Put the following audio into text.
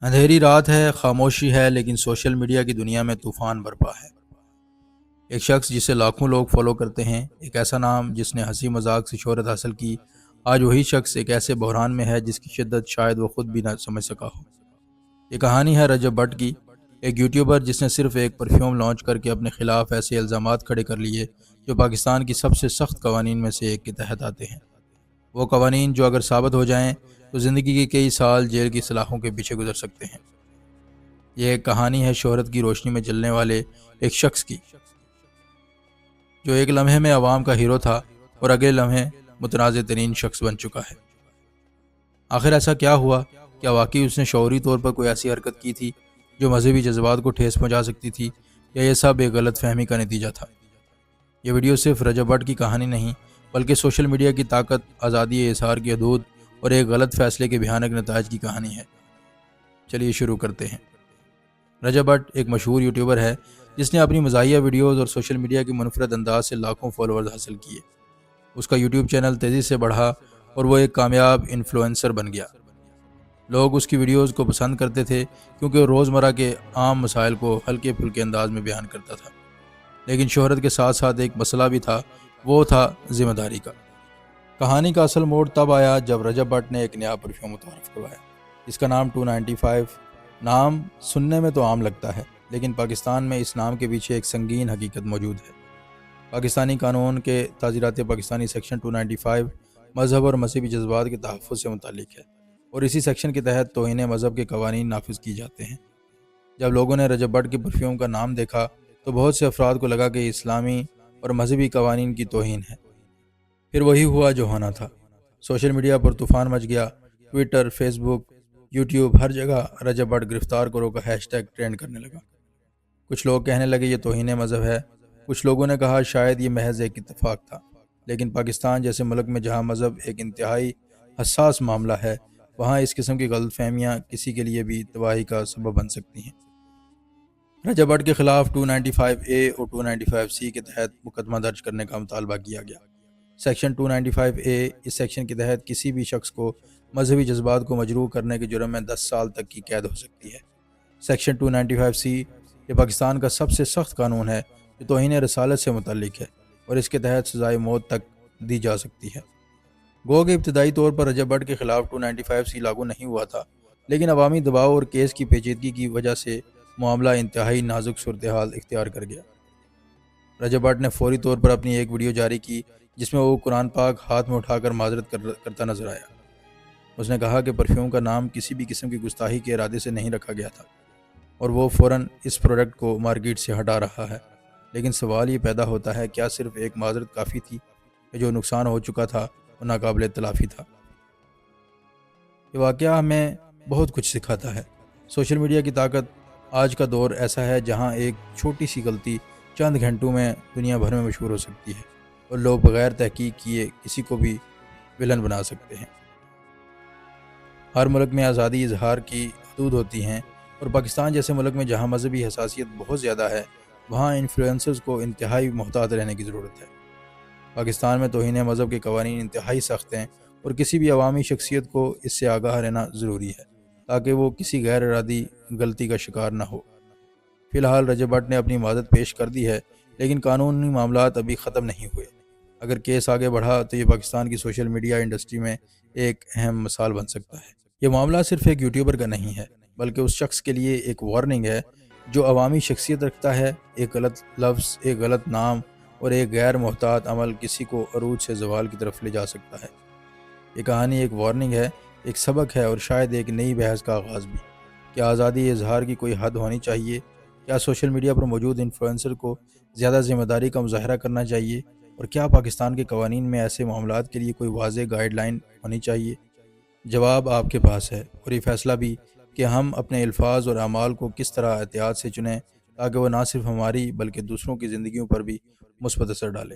اندھیری رات ہے، خاموشی ہے، لیکن سوشل میڈیا کی دنیا میں طوفان برپا ہے۔ ایک شخص جسے لاکھوں لوگ فالو کرتے ہیں، ایک ایسا نام جس نے ہنسی مذاق سے شہرت حاصل کی، آج وہی شخص ایک ایسے بحران میں ہے جس کی شدت شاید وہ خود بھی نہ سمجھ سکا ہو۔ یہ کہانی ہے رجب بٹ کی، ایک یوٹیوبر جس نے صرف ایک پرفیوم لانچ کر کے اپنے خلاف ایسے الزامات کھڑے کر لیے جو پاکستان کی سب سے سخت قوانین میں سے ایک کے تحت آتے ہیں۔ وہ قوانین جو اگر ثابت ہو جائیں تو زندگی کے کئی سال جیل کی سلاخوں کے پیچھے گزر سکتے ہیں۔ یہ ایک کہانی ہے شہرت کی روشنی میں جلنے والے ایک شخص کی، جو ایک لمحے میں عوام کا ہیرو تھا اور اگلے لمحے متنازع ترین شخص بن چکا ہے۔ آخر ایسا کیا ہوا؟ کیا واقعی اس نے شعوری طور پر کوئی ایسی حرکت کی تھی جو مذہبی جذبات کو ٹھیس پہنچا سکتی تھی، یا یہ سب ایک غلط فہمی کا نتیجہ تھا؟ یہ ویڈیو صرف رجب بٹ کی کہانی نہیں، بلکہ سوشل میڈیا کی طاقت، آزادی اظہار کی حدود اور ایک غلط فیصلے کے بھیانک نتائج کی کہانی ہے۔ چلیے شروع کرتے ہیں۔ رجب بٹ ایک مشہور یوٹیوبر ہے جس نے اپنی مزاحیہ ویڈیوز اور سوشل میڈیا کے منفرد انداز سے لاکھوں فالوورز حاصل کیے۔ اس کا یوٹیوب چینل تیزی سے بڑھا اور وہ ایک کامیاب انفلوئنسر بن گیا۔ لوگ اس کی ویڈیوز کو پسند کرتے تھے کیونکہ وہ روزمرہ کے عام مسائل کو ہلکے پھلکے انداز میں بیان کرتا تھا۔ لیکن شہرت کے ساتھ ساتھ ایک مسئلہ بھی تھا، وہ تھا ذمہ داری کا۔ کہانی کا اصل موڑ تب آیا جب رجب بٹ نے ایک نیا پرفیوم متعارف کروایا، جس کا نام 295۔ نام سننے میں تو عام لگتا ہے، لیکن پاکستان میں اس نام کے پیچھے ایک سنگین حقیقت موجود ہے۔ پاکستانی قانون کے تعزیرات پاکستانی سیکشن 295 مذہب اور مذہبی جذبات کے تحفظ سے متعلق ہے، اور اسی سیکشن کے تحت توہین مذہب کے قوانین نافذ کی جاتے ہیں۔ جب لوگوں نے رجب بٹ کے پرفیوم کا نام دیکھا تو بہت سے افراد کو لگا کہ یہ اسلامی اور مذہبی قوانین کی توہین ہے۔ پھر وہی ہوا جو ہونا تھا۔ سوشل میڈیا پر طوفان مچ گیا۔ ٹویٹر، فیس بک، یوٹیوب، ہر جگہ رجب بٹ گرفتار کرو کا ہیش ٹیگ ٹرینڈ کرنے لگا۔ کچھ لوگ کہنے لگے یہ توہین مذہب ہے، کچھ لوگوں نے کہا شاید یہ محض ایک اتفاق تھا۔ لیکن پاکستان جیسے ملک میں جہاں مذہب ایک انتہائی حساس معاملہ ہے، وہاں اس قسم کی غلط فہمیاں کسی کے لیے بھی تباہی کا سبب بن سکتی ہیں۔ رجب بٹ کے خلاف 295A اور 295C کے تحت مقدمہ درج کرنے کا مطالبہ کیا گیا۔ سیکشن 295A اس سیکشن کے تحت کسی بھی شخص کو مذہبی جذبات کو مجروح کرنے کے جرم میں 10 سال تک کی قید ہو سکتی ہے۔ سیکشن 295C یہ پاکستان کا سب سے سخت قانون ہے جو توہین رسالت سے متعلق ہے، اور اس کے تحت سزائے موت تک دی جا سکتی ہے۔ گو کہ ابتدائی طور پر رجب بٹ کے خلاف 295C لاگو نہیں ہوا تھا، لیکن عوامی دباؤ اور کیس کی پیچیدگی کی وجہ سے معاملہ انتہائی نازک صورتحال اختیار کر گیا۔ رجب بٹ نے فوری طور پر اپنی ایک ویڈیو جاری کی جس میں وہ قرآن پاک ہاتھ میں اٹھا کر معذرت کرتا نظر آیا۔ اس نے کہا کہ پرفیوم کا نام کسی بھی قسم کی گستاخی کے ارادے سے نہیں رکھا گیا تھا، اور وہ فوراً اس پروڈکٹ کو مارکیٹ سے ہٹا رہا ہے۔ لیکن سوال یہ پیدا ہوتا ہے، کیا صرف ایک معذرت کافی تھی کہ جو نقصان ہو چکا تھا وہ ناقابل تلافی تھا؟ یہ واقعہ ہمیں بہت کچھ سکھاتا ہے۔ سوشل میڈیا کی طاقت۔ آج کا دور ایسا ہے جہاں ایک چھوٹی سی غلطی چند گھنٹوں میں دنیا بھر میں مشہور ہو سکتی ہے، اور لوگ بغیر تحقیق کیے کسی کو بھی ویلن بنا سکتے ہیں۔ ہر ملک میں آزادی اظہار کی حدود ہوتی ہیں، اور پاکستان جیسے ملک میں جہاں مذہبی حساسیت بہت زیادہ ہے، وہاں انفلوئنسرز کو انتہائی محتاط رہنے کی ضرورت ہے۔ پاکستان میں توہین مذہب کے قوانین انتہائی سخت ہیں، اور کسی بھی عوامی شخصیت کو اس سے آگاہ رہنا ضروری ہے تاکہ وہ کسی غیر ارادی غلطی کا شکار نہ ہو۔ فی الحال رجب بٹ نے اپنی معذرت پیش کر دی ہے، لیکن قانونی معاملات ابھی ختم نہیں ہوئے۔ اگر کیس آگے بڑھا تو یہ پاکستان کی سوشل میڈیا انڈسٹری میں ایک اہم مثال بن سکتا ہے۔ یہ معاملہ صرف ایک یوٹیوبر کا نہیں ہے، بلکہ اس شخص کے لیے ایک وارننگ ہے جو عوامی شخصیت رکھتا ہے۔ ایک غلط لفظ، ایک غلط نام اور ایک غیر محتاط عمل کسی کو عروج سے زوال کی طرف لے جا سکتا ہے۔ یہ کہانی ایک وارننگ ہے، ایک سبق ہے، اور شاید ایک نئی بحث کا آغاز بھی۔ کیا آزادی اظہار کی کوئی حد ہونی چاہیے؟ کیا سوشل میڈیا پر موجود انفلوئنسر کو زیادہ ذمہ داری کا مظاہرہ کرنا چاہیے؟ اور کیا پاکستان کے قوانین میں ایسے معاملات کے لیے کوئی واضح گائیڈ لائن ہونی چاہیے؟ جواب آپ کے پاس ہے، اور یہ فیصلہ بھی کہ ہم اپنے الفاظ اور اعمال کو کس طرح احتیاط سے چنیں تاکہ وہ نہ صرف ہماری بلکہ دوسروں کی زندگیوں پر بھی مثبت اثر ڈالے۔